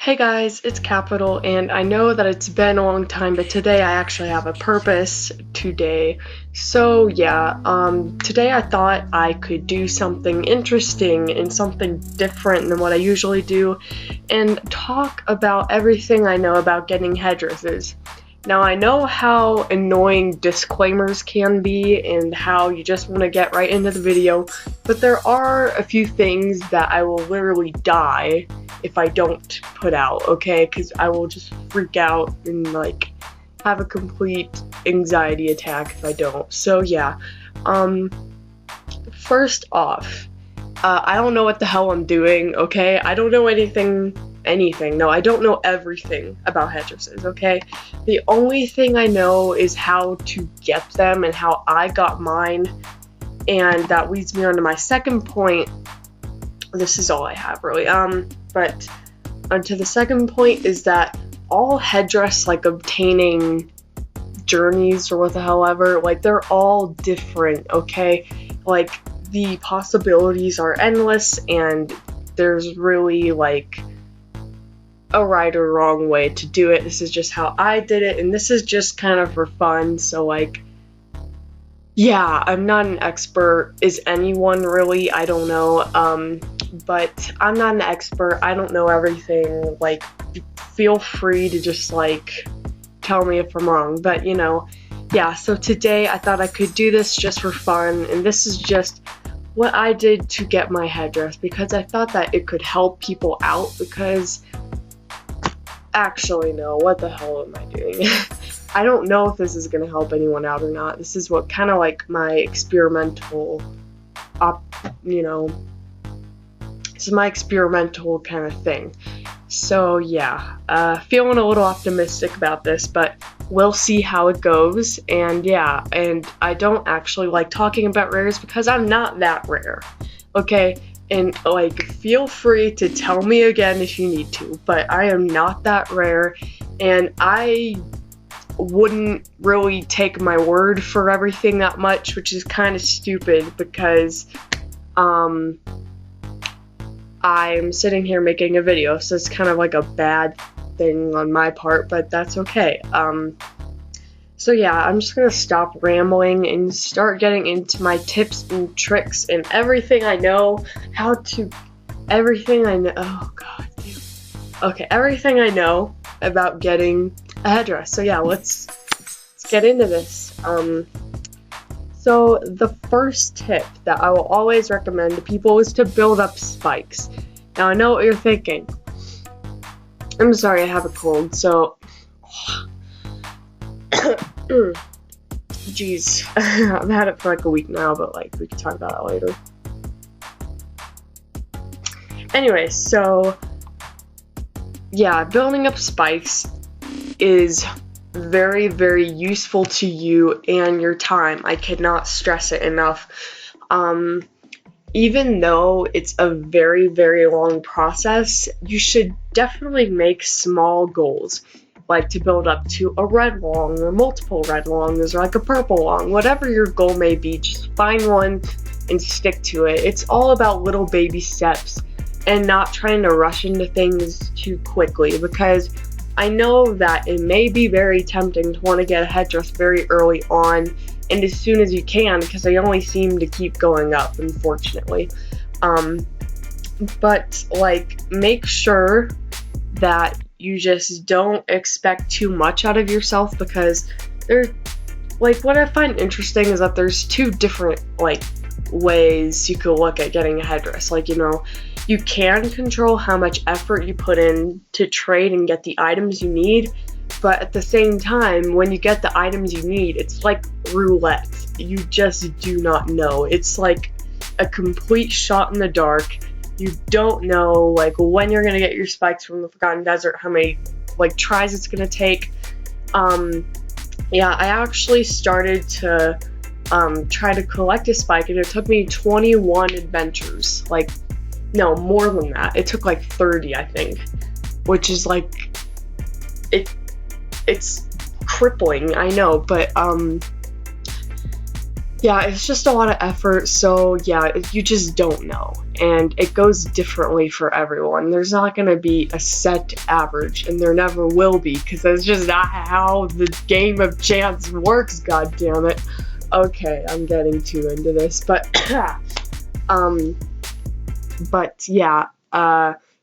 Hey guys, it's Capital, and I know that it's been a long time, but today I actually have a purpose today. So yeah, today I thought I could do something interesting and something different than what I usually do, and talk about everything I know about getting headdresses. Now I know how annoying disclaimers can be and how you just want to get right into the video, but there are a few things that I will literally die if I don't put out, okay? Because I will just freak out and like have a complete anxiety attack if I don't. So yeah, first off, I don't know what the hell I'm doing, okay? I don't know anything. No, I don't know everything about headdresses, okay? The only thing I know is how to get them and how I got mine, and that leads me on to my second point. This is all I have, really. But onto the second point is that all headdress, like, obtaining journeys or what the hell ever, like, they're all different, okay? Like, the possibilities are endless, and there's really, like, a right or wrong way to do it. This is just how I did it, and this is just kind of for fun, so, like, yeah, I'm not an expert. Is anyone really? I don't know, but I'm not an expert. I don't know everything. Like, feel free to just, like, tell me if I'm wrong, but, you know, yeah, so today I thought I could do this just for fun, and this is just what I did to get my headdress, because I thought that it could help people out, because actually, no, what the hell am I doing? I don't know if this is going to help anyone out or not. This is what kind of like my experimental, this is my experimental kind of thing. So yeah, feeling a little optimistic about this, but we'll see how it goes. And yeah, and I don't actually like talking about rares because I'm not that rare, okay? And, like, feel free to tell me again if you need to, but I am not that rare, and I wouldn't really take my word for everything that much, which is kind of stupid, because, I'm sitting here making a video, so it's kind of like a bad thing on my part, but that's okay. So yeah, I'm just gonna stop rambling and start getting into my tips and tricks and everything I know, oh god, dude. Okay, everything I know about getting a headdress. So yeah, let's get into this. So the first tip that I will always recommend to people is to build up spikes. Now I know what you're thinking. I'm sorry, I have a cold, so jeez, I've had it for like a week now, but like we can talk about that later. Anyway, so yeah, building up spikes is very, very useful to you and your time. I cannot stress it enough. Even though it's a very, very long process, you should definitely make small goals, like to build up to a red long or multiple red longs or like a purple long. Whatever your goal may be, just find one and stick to it. It's all about little baby steps and not trying to rush into things too quickly, because I know that it may be very tempting to want to get a headdress very early on and as soon as you can, because they only seem to keep going up, unfortunately. But like, make sure that you just don't expect too much out of yourself, because what I find interesting is that there's two different like ways you could look at getting a headdress. Like, you know, you can control how much effort you put in to trade and get the items you need, but at the same time, when you get the items you need, it's like roulette. You just do not know. It's like a complete shot in the dark. You don't know, like, when you're gonna get your spikes from the Forgotten Desert, how many, like, tries it's gonna take. Yeah, I actually started to, try to collect a spike, and it took me 21 adventures. Like, no, more than that. It took, like, 30, I think. Which is, like, it's crippling, I know, but, yeah, it's just a lot of effort, so yeah, you just don't know. And it goes differently for everyone. There's not gonna be a set average, and there never will be, because that's just not how the game of chance works, god damn it. Okay, I'm getting too into this, but yeah,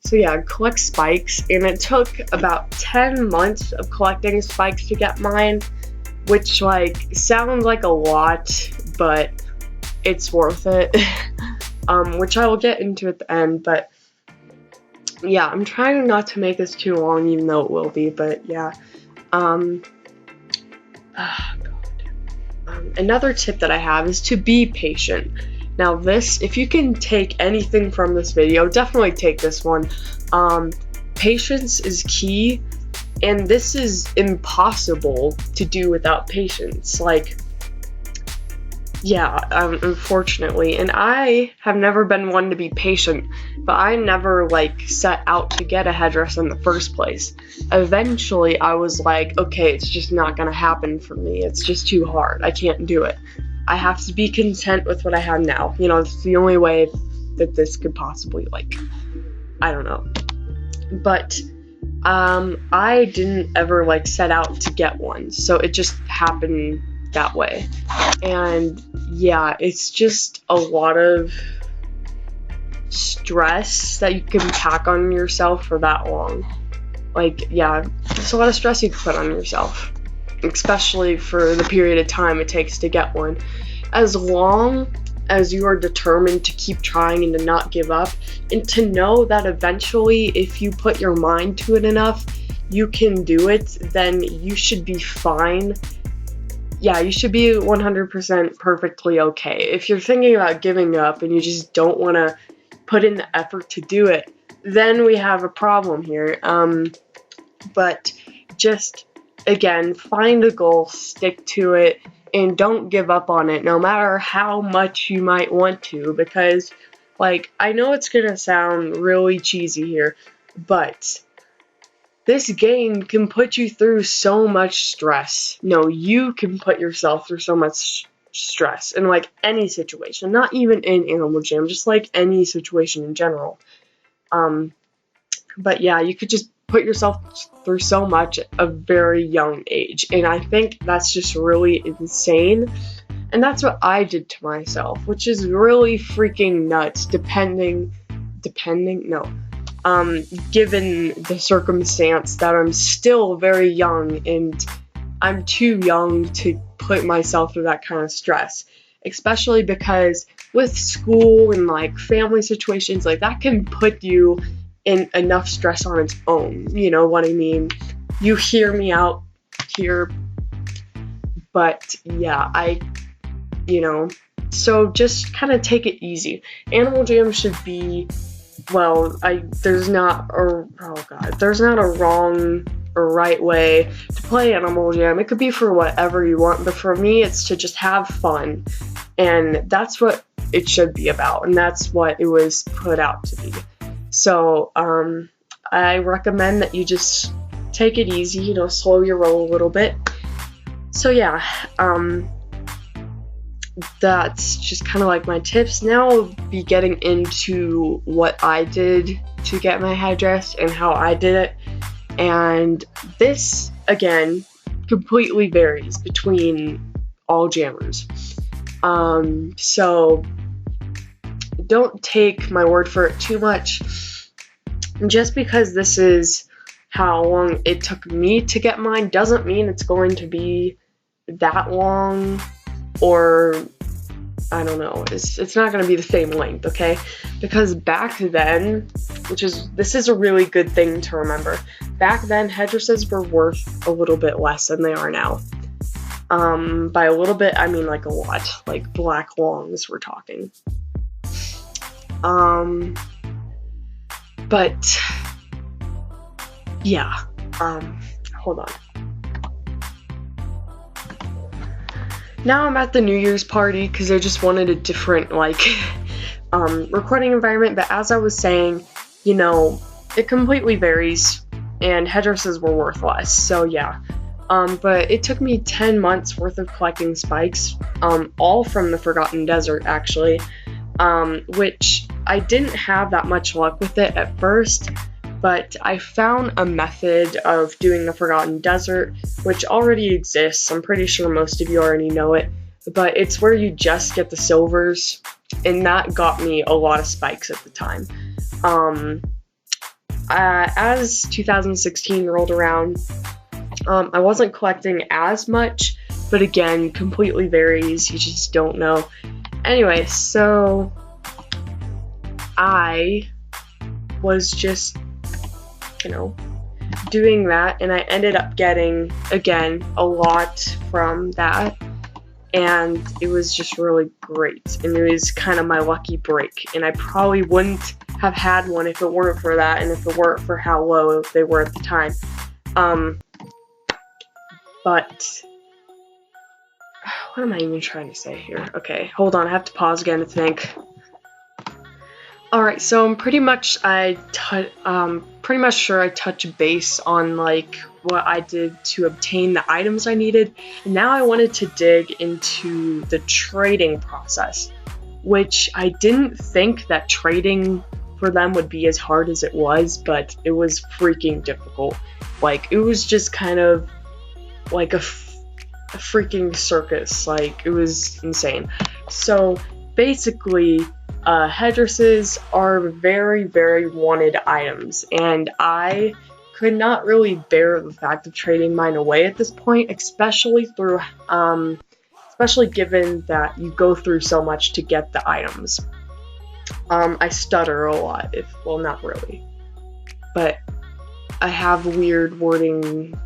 so yeah, collect spikes, and it took about 10 months of collecting spikes to get mine, which, like, sounds like a lot, but it's worth it. Which I will get into at the end, but yeah, I'm trying not to make this too long, even though it will be, but yeah. Another tip that I have is to be patient. Now this, if you can take anything from this video, definitely take this one. Patience is key, and this is impossible to do without patience. Like, yeah, unfortunately. And I have never been one to be patient, but I never, like, set out to get a headdress in the first place. Eventually, I was like, okay, it's just not gonna happen for me. It's just too hard. I can't do it. I have to be content with what I have now. You know, it's the only way that this could possibly, like, I don't know. But I didn't ever, like, set out to get one, so it just happened that way. And yeah, it's just a lot of stress that you can pack on yourself for that long. Like, yeah, it's a lot of stress you can put on yourself, especially for the period of time it takes to get one. As long as you are determined to keep trying and to not give up, and to know that eventually, if you put your mind to it enough, you can do it, then you should be fine. Yeah, you should be 100% perfectly okay. If you're thinking about giving up and you just don't want to put in the effort to do it, then we have a problem here. But just, again, find a goal, stick to it, and don't give up on it, no matter how much you might want to, because, like, I know it's gonna sound really cheesy here, but this game can put you through so much stress. No, you can put yourself through so much stress in, like, any situation, not even in Animal Jam, just, like, any situation in general. But yeah, you could just put yourself through so much at a very young age, and I think that's just really insane. And that's what I did to myself, which is really freaking nuts, given the circumstance that I'm still very young, and I'm too young to put myself through that kind of stress, especially because with school and, like, family situations, like, that can put you in enough stress on its own, you know what I mean? You hear me out here, but yeah, so just kind of take it easy. Animal Jam should be, well, there's not a wrong or right way to play Animal Jam. It could be for whatever you want, but for me, it's to just have fun, and that's what it should be about, and that's what it was put out to be. So, I recommend that you just take it easy, you know, slow your roll a little bit. So yeah, that's just kind of like my tips. Now I'll be getting into what I did to get my headdress and how I did it. And this, again, completely varies between all jammers. So don't take my word for it too much. Just because this is how long it took me to get mine doesn't mean it's going to be that long, or I don't know, it's not going to be the same length, okay? Because back then, this is a really good thing to remember, back then headdresses were worth a little bit less than they are now. By a little bit, I mean, like, a lot. Like, black longs, we're talking. But yeah, hold on. Now I'm at the New Year's party because I just wanted a different, like, recording environment, but as I was saying, you know, it completely varies, and headdresses were worth less, so yeah. But it took me 10 months worth of collecting spikes, all from the Forgotten Desert actually, which I didn't have that much luck with it at first, but I found a method of doing the Forgotten Desert, which already exists. I'm pretty sure most of you already know it, but it's where you just get the silvers, and that got me a lot of spikes at the time. As 2016 rolled around, I wasn't collecting as much, but again, completely varies, you just don't know. Anyway, so I was just, doing that, and I ended up getting, again, a lot from that, and it was just really great, and it was kind of my lucky break, and I probably wouldn't have had one if it weren't for that, and if it weren't for how low they were at the time. But what am I even trying to say here? Okay, hold on, I have to pause again to think. Alright, so I'm pretty much sure I touched base on like what I did to obtain the items I needed. And now I wanted to dig into the trading process, which I didn't think that trading for them would be as hard as it was, but it was freaking difficult. Like, it was just kind of like a freaking circus. Like, it was insane. So basically, headdresses are very, very wanted items, and I could not really bear the fact of trading mine away at this point, especially given that you go through so much to get the items. I stutter a lot, well, not really, but I have weird wording.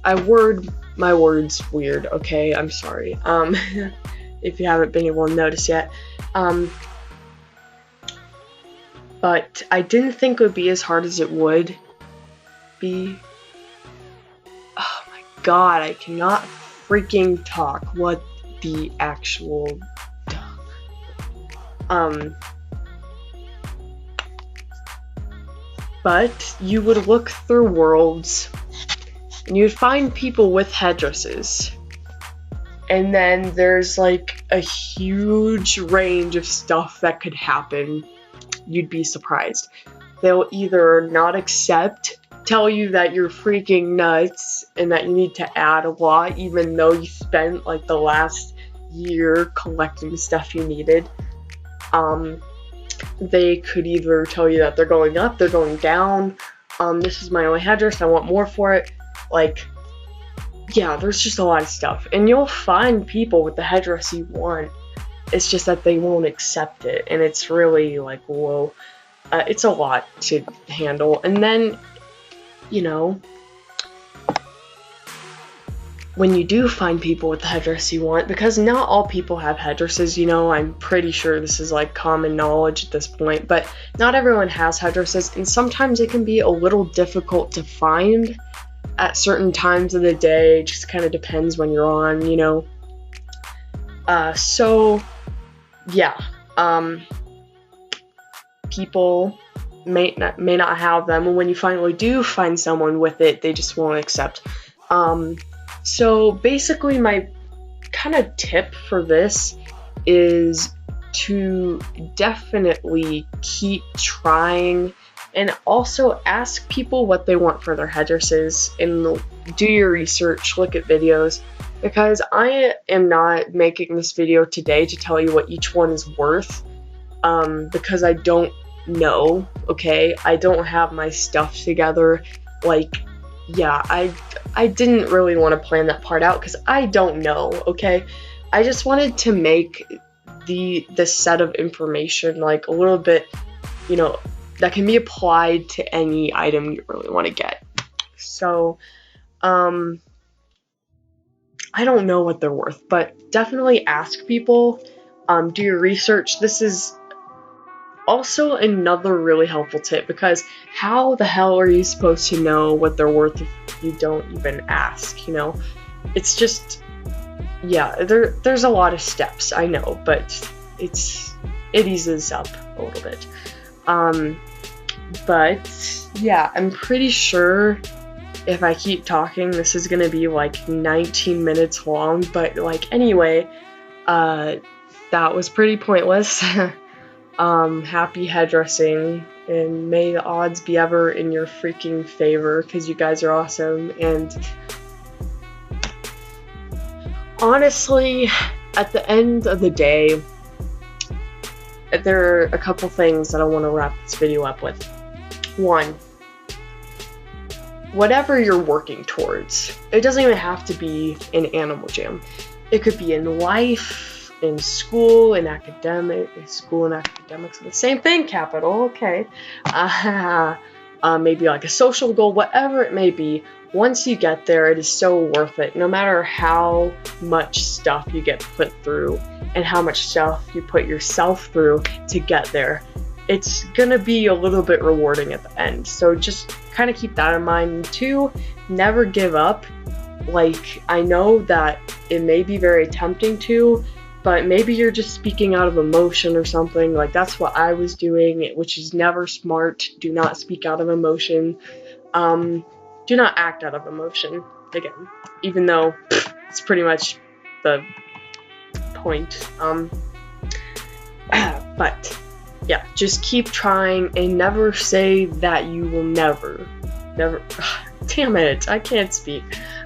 I word my words weird, okay? I'm sorry. If you haven't been able to notice yet. But I didn't think it would be as hard as it would be. Oh my god, I cannot freaking talk. What the actual... But you would look through worlds, and you'd find people with headdresses. And then there's like a huge range of stuff that could happen. You'd be surprised. They'll either not accept, tell you that you're freaking nuts and that you need to add a lot, even though you spent like the last year collecting stuff you needed. They could either tell you that they're going up, they're going down. This is my only headdress, I want more for it. Like, yeah, there's just a lot of stuff. And you'll find people with the headdress you want. It's just that they won't accept it. And it's really like, whoa. It's a lot to handle. And then, when you do find people with the headdress you want, because not all people have headdresses, I'm pretty sure this is like common knowledge at this point, but not everyone has headdresses. And sometimes it can be a little difficult to find at certain times of the day. It just kind of depends when you're on, so yeah, people may not have them, and when you finally do find someone with it, they just won't accept. So basically my kind of tip for this is to definitely keep trying, and also ask people what they want for their headdresses, and do your research, look at videos, because I am not making this video today to tell you what each one is worth, because I don't know, okay? I don't have my stuff together. Like, yeah, I didn't really want to plan that part out because I don't know, okay? I just wanted to make the set of information like a little bit, that can be applied to any item you really want to get. So, I don't know what they're worth, but definitely ask people, do your research. This is also another really helpful tip, because how the hell are you supposed to know what they're worth if you don't even ask, It's just, yeah, there's a lot of steps, I know, but it eases up a little bit. But yeah, I'm pretty sure if I keep talking, this is gonna be like 19 minutes long, but like anyway, that was pretty pointless. Happy headdressing, and may the odds be ever in your freaking favor, because you guys are awesome. And honestly, at the end of the day, there are a couple things that I want to wrap this video up with. One, whatever you're working towards, it doesn't even have to be in Animal Jam. It could be in life, in school, in academics, the same thing, capital, okay. Maybe like a social goal, whatever it may be. Once you get there, it is so worth it, no matter how much stuff you get put through and how much stuff you put yourself through to get there. It's gonna be a little bit rewarding at the end, so just kind of keep that in mind. Two, never give up. Like, I know that it may be very tempting to, but maybe you're just speaking out of emotion or something. Like, that's what I was doing, which is never smart. Do not speak out of emotion. Do not act out of emotion, again, even though it's pretty much the point. But yeah, just keep trying and never say that you will never, damn it, I can't speak.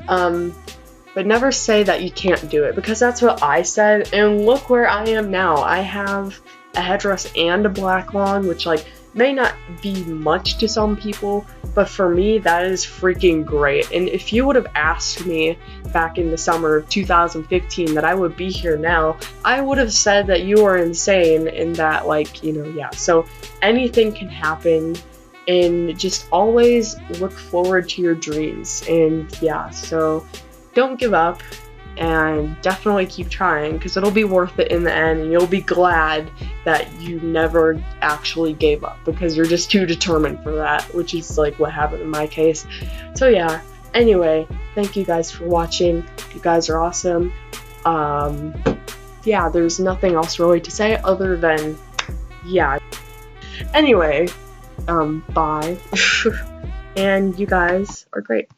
But never say that you can't do it, because that's what I said, and look where I am now. I have a headdress and a black wand, which like may not be much to some people, but for me that is freaking great. And if you would have asked me back in the summer of 2015 that I would be here now, I would have said that you are insane, and that, like, you know, yeah. So anything can happen, and just always look forward to your dreams. And yeah, so don't give up, and definitely keep trying, because it'll be worth it in the end, and you'll be glad that you never actually gave up, because you're just too determined for that, which is like what happened in my case. So yeah, anyway, thank you guys for watching. You guys are awesome. Yeah, there's nothing else really to say other than, yeah. Anyway, bye. And you guys are great.